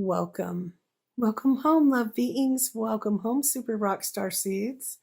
Welcome. Welcome home, love beings. Welcome home, super rock star seeds.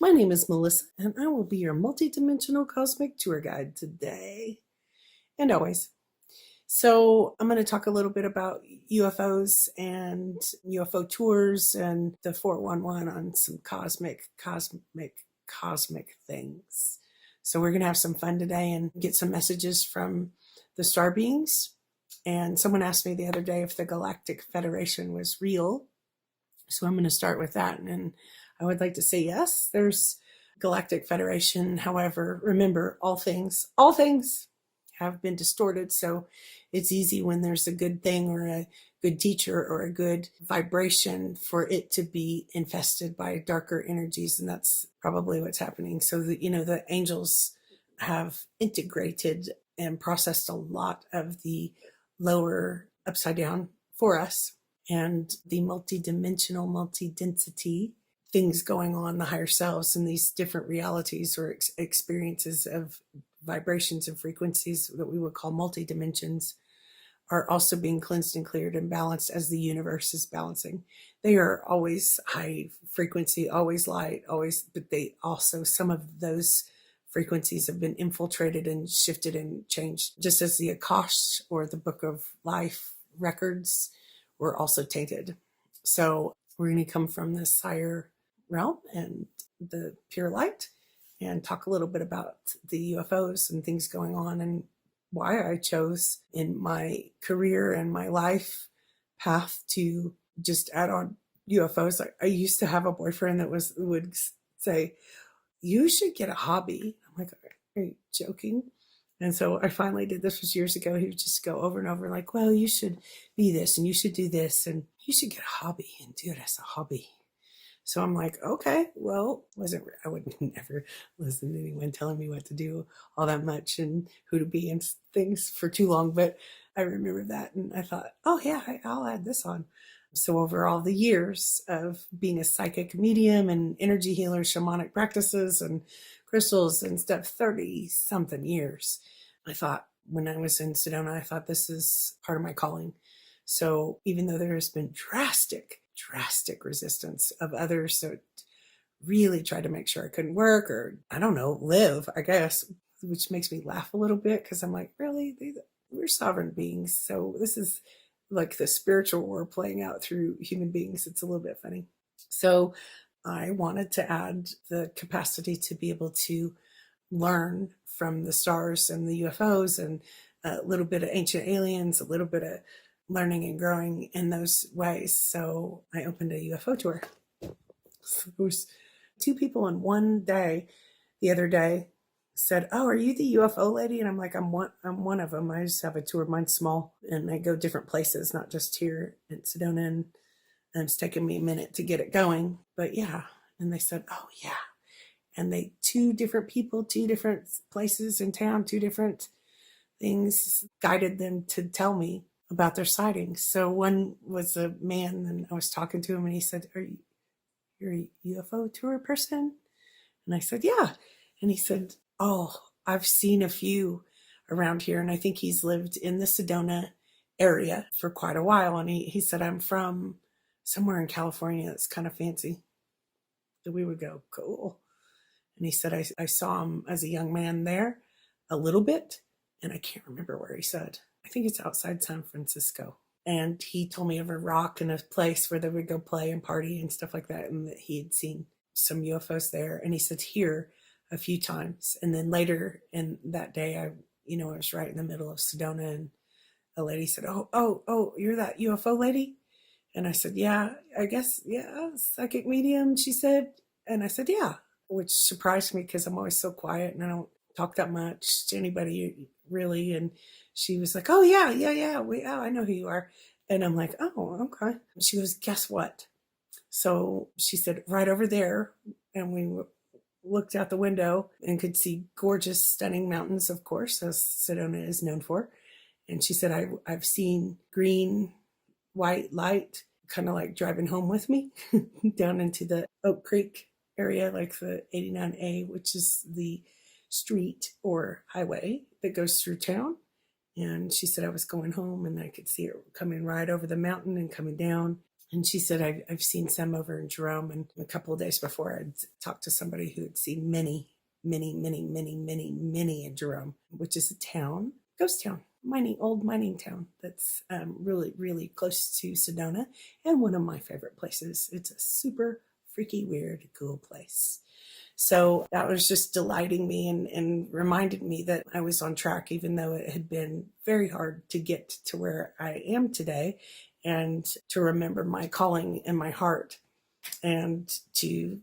My name is Melissa, and I will be your multidimensional cosmic tour guide today and always. So, I'm going to talk a little bit about UFOs and UFO tours and the 411 on some cosmic things. So, we're going to have some fun today and get some messages from the star beings. And someone asked me the other day if the Galactic Federation was real. So I'm going to start with that. And I would like to say yes, there's Galactic Federation. However, remember, all things have been distorted. So it's easy when there's a good thing or a good teacher or a good vibration for it to be infested by darker energies. And that's probably what's happening. So the angels have integrated and processed a lot of the lower upside down for us, and the multi-dimensional, multi-density things going on, the higher selves and these different realities or experiences of vibrations and frequencies that we would call multi-dimensions are also being cleansed and cleared and balanced as the universe is balancing. They are always high frequency, always light, always, but they also, some of those frequencies have been infiltrated and shifted and changed, just as the Akash or the Book of Life records were also tainted. So we're going to come from this higher realm and the pure light and talk a little bit about the UFOs and things going on and why I chose in my career and my life path to just add on UFOs. I used to have a boyfriend that would say, "You should get a hobby." I'm like, "Are you joking?" And so I finally did. This was years ago. He would just go over and over like, "Well, you should be this and you should do this and you should get a hobby and do it as a hobby." So I'm like, okay, well, I would never listen to anyone telling me what to do all that much and who to be and things for too long. But I remember that and I thought, oh yeah, I'll add this on. So over all the years of being a psychic medium and energy healer, shamanic practices and crystals and stuff, 30 something years, I thought when I was in Sedona, I thought this is part of my calling. So even though there has been drastic resistance of others that really tried to make sure I couldn't work or, I don't know, live, I guess, which makes me laugh a little bit because I'm like, really? We're sovereign beings. So this is like the spiritual war playing out through human beings. It's a little bit funny. So I wanted to add the capacity to be able to learn from the stars and the UFOs and a little bit of ancient aliens, a little bit of learning and growing in those ways. So I opened a UFO tour. So there was 2 people in one day the other day said, "Oh, are you the UFO lady?" And I'm like, I'm one of them. I just have a tour. Mine's small and I go different places, not just here in Sedona. And it's taken me a minute to get it going, but yeah. And they said, "Oh yeah." And 2 different people, 2 different places in town, 2 different things guided them to tell me about their sightings. So one was a man and I was talking to him and he said, "You're a UFO tour person?" And I said, "Yeah." And he said, "Oh, I've seen a few around here." And I think he's lived in the Sedona area for quite a while. And he said, "I'm from somewhere in California that's kind of fancy." So we would go, "Cool." And he said, I saw him as a young man there a little bit. And I can't remember where he said. I think it's outside San Francisco. And he told me of a rock and a place where they would go play and party and stuff like that. And that he had seen some UFOs there. And he said here a few times. And then later in that day, I was right in the middle of Sedona. And a lady said, oh, you're that UFO lady?" And I said, "Yeah, I guess, yeah, psychic medium," she said. And I said, "Yeah," which surprised me because I'm always so quiet and I don't talk that much to anybody really. And she was like, "Oh yeah, I know who you are." And I'm like, "Oh, okay." She goes, "Guess what?" So she said, "Right over there." And we looked out the window and could see gorgeous, stunning mountains, of course, as Sedona is known for. And she said, I've seen green, white light, kind of like driving home with me down into the Oak Creek area, like the 89A, which is the street or highway that goes through town. And she said I was going home and I could see her coming right over the mountain and coming down. And she said, I've seen some over in Jerome. And a couple of days before, I'd talked to somebody who had seen many in Jerome, which is a town, ghost town, old mining town that's really, really close to Sedona and one of my favorite places. It's a super freaky, weird, cool place. So that was just delighting me and reminded me that I was on track, even though it had been very hard to get to where I am today, and to remember my calling in my heart and to,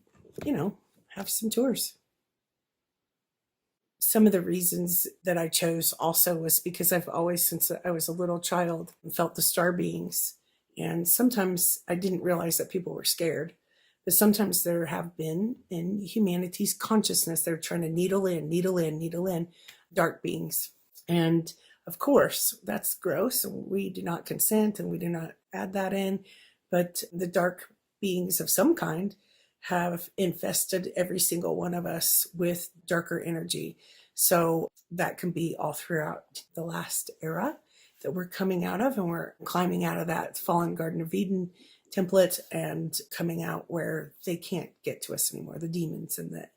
have some tours. Some of the reasons that I chose also was because I've always, since I was a little child, felt the star beings. And sometimes I didn't realize that people were scared. But sometimes there have been in humanity's consciousness, they're trying to needle in dark beings. And of course, that's gross. We do not consent and we do not add that in. But the dark beings of some kind have infested every single one of us with darker energy. So that can be all throughout the last era that we're coming out of, and we're climbing out of that fallen Garden of Eden template and coming out where they can't get to us anymore, the demons and the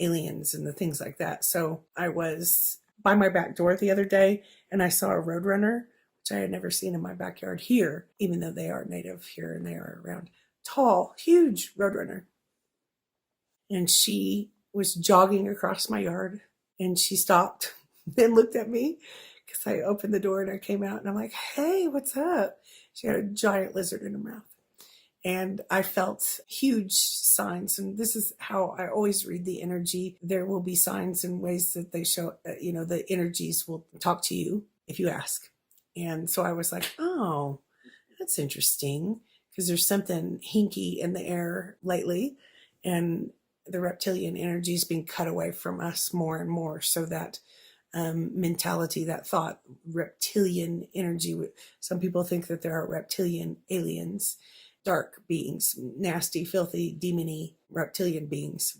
aliens and the things like that. So I was by my back door the other day and I saw a roadrunner, which I had never seen in my backyard here, even though they are native here and they are around. Tall, huge roadrunner. And she was jogging across my yard and she stopped and looked at me because I opened the door and I came out and I'm like, hey, what's up? She had a giant lizard in her mouth. And I felt huge signs. And this is how I always read the energy. There will be signs and ways that they show, the energies will talk to you if you ask. And so I was like, oh, that's interesting, because there's something hinky in the air lately. And the reptilian energy is being cut away from us more and more. So that mentality, that thought, reptilian energy, some people think that there are reptilian aliens, dark beings, nasty, filthy, demony reptilian beings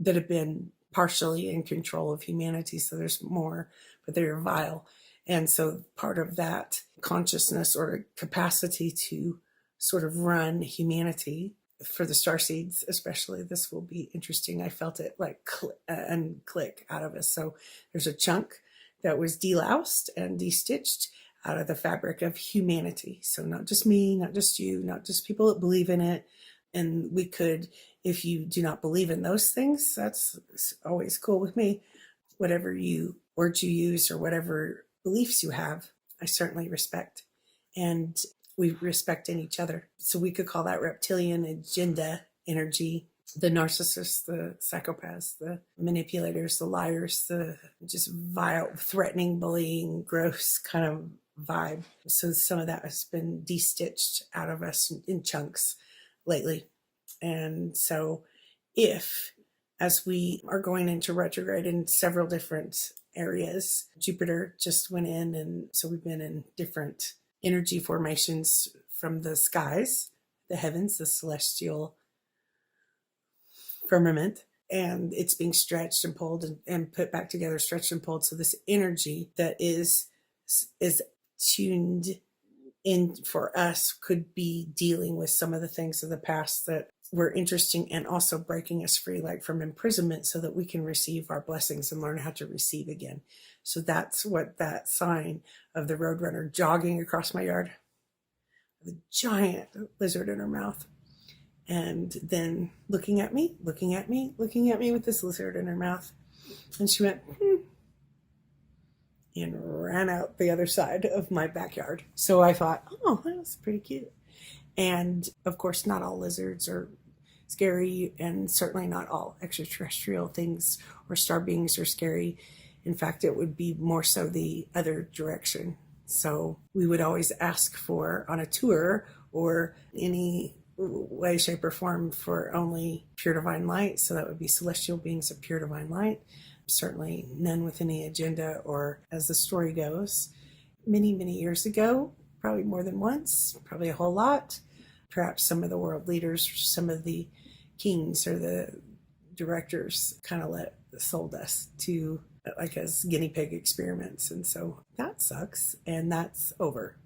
that have been partially in control of humanity. So there's more, but they're vile. And so part of that consciousness or capacity to sort of run humanity, for the starseeds especially, this will be interesting. I felt it like click out of us. So there's a chunk that was deloused and destitched out of the fabric of humanity. So not just me, not just you, not just people that believe in it. And we could, if you do not believe in those things, that's always cool with me. Whatever words you use or whatever beliefs you have, I certainly respect. And we respect in each other. So we could call that reptilian agenda energy, the narcissists, the psychopaths, the manipulators, the liars, the just vile, threatening, bullying, gross kind of vibe. So some of that has been de-stitched out of us in chunks lately. And so as we are going into retrograde in several different areas, Jupiter just went in, and so we've been in different energy formations from the skies, the heavens, the celestial firmament, and it's being stretched and pulled and put back together, stretched and pulled. So this energy that is tuned in for us could be dealing with some of the things of the past that were interesting, and also breaking us free, like from imprisonment, so that we can receive our blessings and learn how to receive again. So that's what that sign of the roadrunner jogging across my yard, the giant lizard in her mouth, and then looking at me with this lizard in her mouth. And she went, and ran out the other side of my backyard. So I thought, oh, that was pretty cute. And of course, not all lizards are scary, and certainly not all extraterrestrial things or star beings are scary. In fact, it would be more so the other direction. So we would always ask for, on a tour or any way, shape, or form, for only pure divine light. So that would be celestial beings of pure divine light. Certainly none with any agenda, or, as the story goes, many, many years ago, probably more than once, probably a whole lot, perhaps some of the world leaders, some of the kings or the directors kind of sold us to like as guinea pig experiments. And so that sucks, and that's over.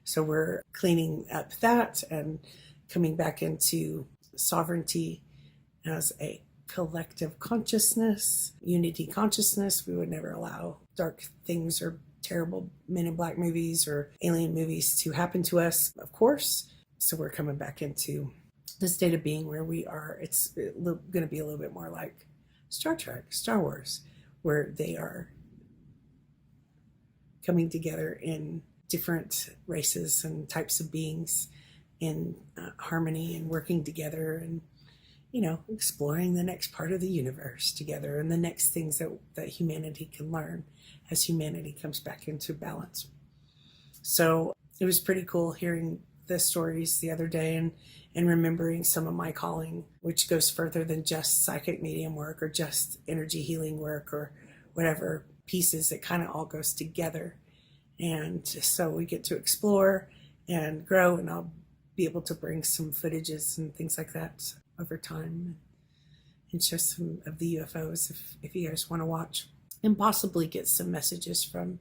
So we're cleaning up that and coming back into sovereignty as a collective consciousness, unity consciousness. We would never allow dark things or terrible Men in Black movies or alien movies to happen to us, of course. So we're coming back into the state of being where we are. It's going to be a little bit more like Star Trek, Star Wars, where they are coming together in different races and types of beings in harmony and working together and, you know, exploring the next part of the universe together and the next things that humanity can learn as humanity comes back into balance. So it was pretty cool hearing the stories the other day and remembering some of my calling, which goes further than just psychic medium work or just energy healing work or whatever pieces. It kind of all goes together. And so we get to explore and grow, and I'll be able to bring some footages and things like that over time and show some of the UFOs if you guys want to watch, and possibly get some messages from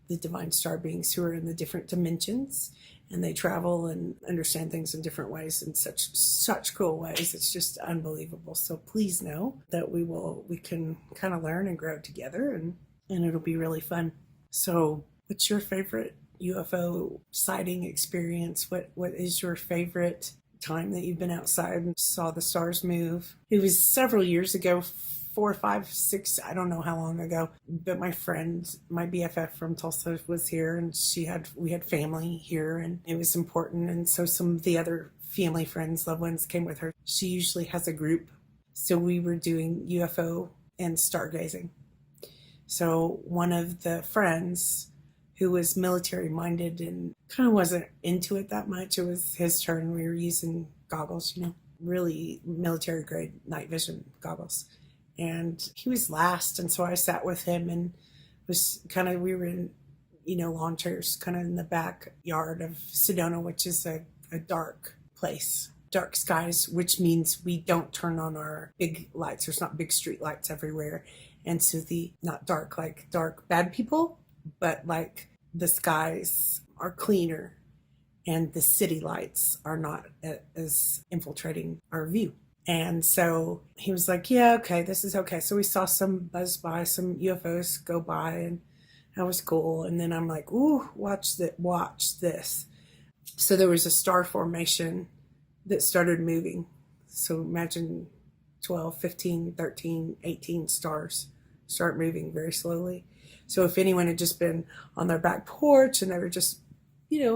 the divine star beings who are in the different dimensions, and they travel and understand things in different ways, in such cool ways. It's just unbelievable. So please know that we can kind of learn and grow together, and it'll be really fun. So what's your favorite UFO sighting experience? What is your favorite time that you've been outside and saw the stars move? It was several years ago, 4, 5, 6, I don't know how long ago, but my friend, my BFF from Tulsa was here, and we had family here, and it was important. And so some of the other family friends, loved ones came with her. She usually has a group. So we were doing UFO and stargazing. So one of the friends who was military minded and kind of wasn't into it that much, it was his turn. We were using goggles, really military grade night vision goggles. And he was last, and so I sat with him and we were in, lawn chairs, kind of in the backyard of Sedona, which is a dark place, dark skies, which means we don't turn on our big lights. There's not big street lights everywhere. And so not dark, like dark bad people, but like the skies are cleaner and the city lights are not as infiltrating our view. And so he was like, yeah, okay, this is okay. So we saw some buzz by, some UFOs go by, and that was cool. And then I'm like, ooh, watch this. So there was a star formation that started moving. So imagine 12, 15, 13, 18 stars start moving very slowly. So if anyone had just been on their back porch and they were just,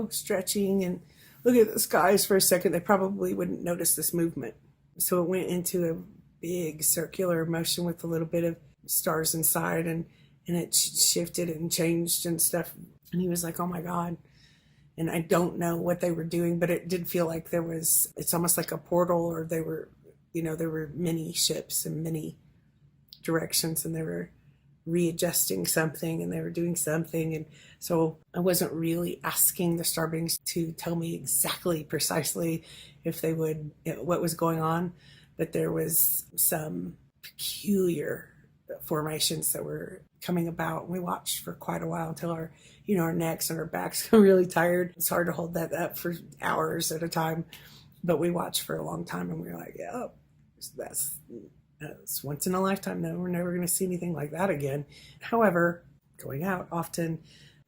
stretching and looking at the skies for a second, they probably wouldn't notice this movement. So it went into a big circular motion with a little bit of stars inside, and it shifted and changed and stuff. And he was like, oh my God. And I don't know what they were doing, but it did feel like it's almost like a portal, or they were, there were many ships and many directions, and they were readjusting something and they were doing something. And so I wasn't really asking the star beings to tell me exactly, precisely what was going on, but there was some peculiar formations that were coming about. We watched for quite a while until our necks and our backs got really tired. It's hard to hold that up for hours at a time, but we watched for a long time, and we were like, yeah, that's once in a lifetime. No, we're never going to see anything like that again. However, going out often,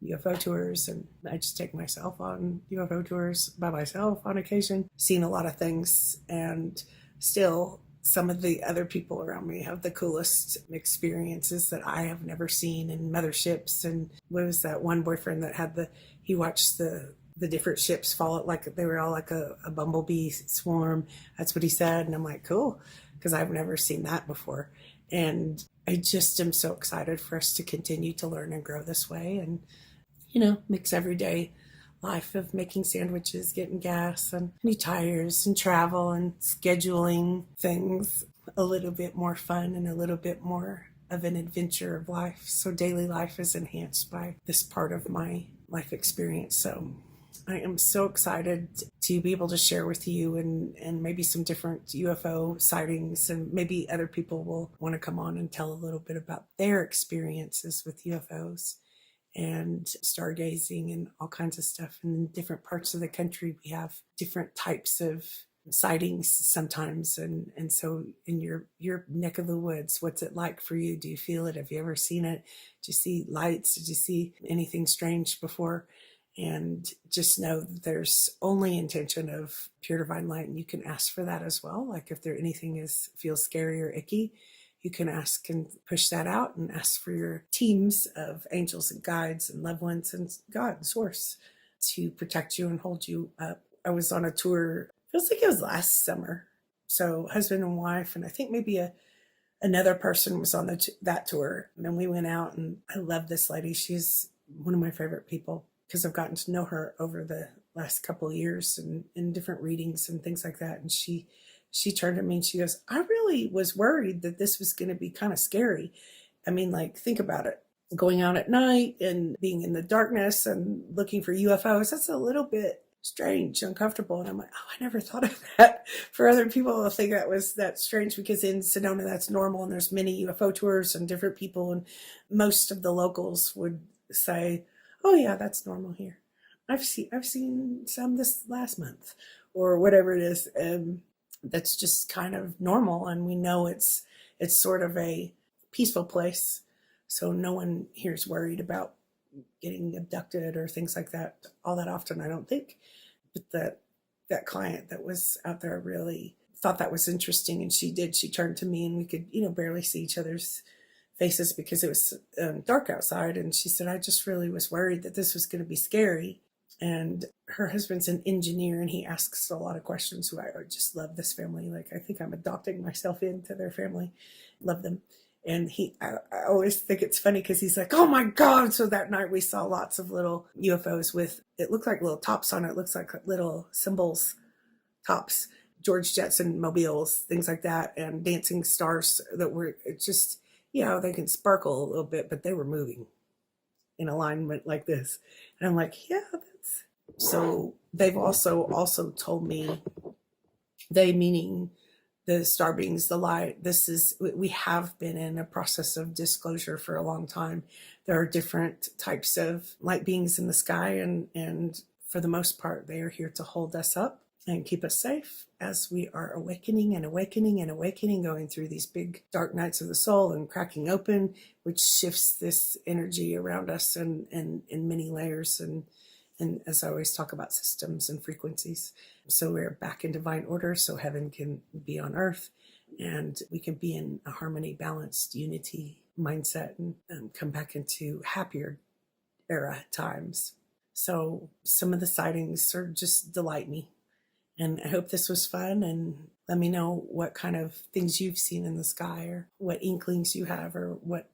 UFO tours, and I just take myself on UFO tours by myself on occasion, seen a lot of things, and still some of the other people around me have the coolest experiences that I have never seen in motherships. And what was that one boyfriend that he watched the different ships fall, like they were all like a bumblebee swarm. That's what he said. And I'm like, cool, because I've never seen that before. And I just am so excited for us to continue to learn and grow this way, and mix everyday life of making sandwiches, getting gas and new tires and travel and scheduling things a little bit more fun and a little bit more of an adventure of life. So daily life is enhanced by this part of my life experience. So I am so excited to be able to share with you and maybe some different UFO sightings, and maybe other people will want to come on and tell a little bit about their experiences with UFOs and stargazing and all kinds of stuff. And in different parts of the country, we have different types of sightings sometimes. And so in your neck of the woods, what's it like for you? Do you feel it? Have you ever seen it? Did you see lights? Did you see anything strange before? And just know that there's only intention of pure divine light, and you can ask for that as well. Like if there anything feels scary or icky, you can ask and push that out and ask for your teams of angels and guides and loved ones and God and source to protect you and hold you up. I was on a tour, feels like it was last summer. So husband and wife, and I think maybe another person was on that tour. And then we went out, and I love this lady. She's one of my favorite people, because I've gotten to know her over the last couple of years and in different readings and things like that. And she turned to me and she goes, I really was worried that this was going to be kind of scary. I mean, like, think about it. Going out at night and being in the darkness and looking for UFOs, that's a little bit strange, uncomfortable. And I'm like, oh, I never thought of that. For other people, I think that's strange, because in Sedona, that's normal. And there's many UFO tours and different people. And most of the locals would say, oh yeah, that's normal here. I've seen some this last month, or whatever it is. That's just kind of normal, and we know it's sort of a peaceful place, so no one here is worried about getting abducted or things like that all that often, I don't think. But that client that was out there really thought that was interesting, and she turned to me, and we could barely see each other's faces because it was dark outside. And she said, I just really was worried that this was going to be scary. And her husband's an engineer, and he asks a lot of questions. Who I just love this family. Like, I think I'm adopting myself into their family. Love them. And I always think it's funny because he's like, oh my God. So that night we saw lots of little UFOs with, it looked like little tops on it. It looks like little symbols, tops, George Jetson mobiles, things like that. And dancing stars that were just, they can sparkle a little bit, but they were moving in alignment like this. And I'm like, yeah, that's. So they've also told me, they meaning the star beings, the light, we have been in a process of disclosure for a long time. There are different types of light beings in the sky, and for the most part, they are here to hold us up and keep us safe as we are awakening and awakening and awakening, going through these big dark nights of the soul and cracking open, which shifts this energy around us and in many layers. And as I always talk about, systems and frequencies. So we're back in divine order, so heaven can be on earth, and we can be in a harmony, balanced, unity mindset, and come back into happier era times. So some of the sightings sort of just delight me. And I hope this was fun, and let me know what kind of things you've seen in the sky, or what inklings you have, or what,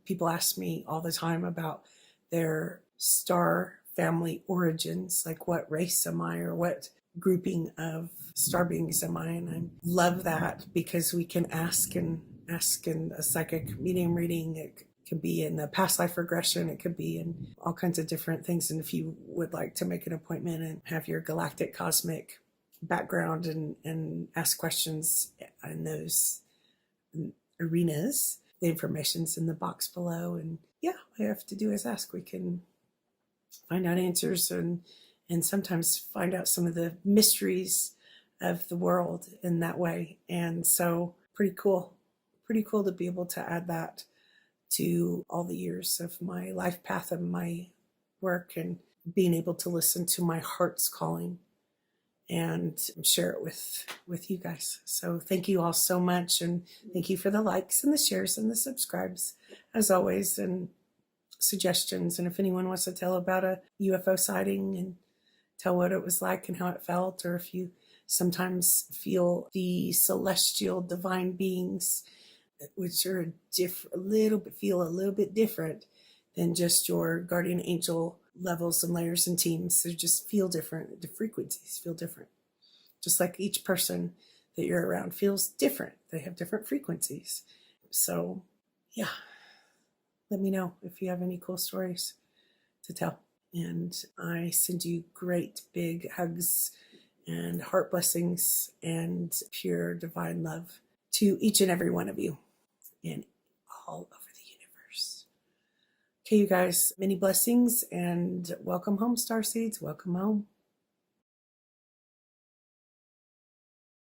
people ask me all the time about their star family origins, like what race am I, or what grouping of star beings am I? And I love that, because we can ask in a psychic medium reading. It can be in the past life regression. It could be in all kinds of different things. And if you would like to make an appointment and have your galactic cosmic background and ask questions in those arenas, the information's in the box below. And yeah, all you have to do is ask. We can find out answers and sometimes find out some of the mysteries of the world in that way. And so pretty cool to be able to add that to all the years of my life path and my work, and being able to listen to my heart's calling and share it with you guys. So thank you all so much, and thank you for the likes and the shares and the subscribes as always, and suggestions. And if anyone wants to tell about a UFO sighting and tell what it was like and how it felt, or if you sometimes feel the celestial divine beings, which are a little bit different than just your guardian angel levels and layers and teams. They just feel different. The frequencies feel different. Just like each person that you're around feels different. They have different frequencies. So yeah, let me know if you have any cool stories to tell. And I send you great big hugs and heart blessings and pure divine love to each and every one of you and all over the universe. Okay, you guys, many blessings and welcome home, Starseeds. Welcome home.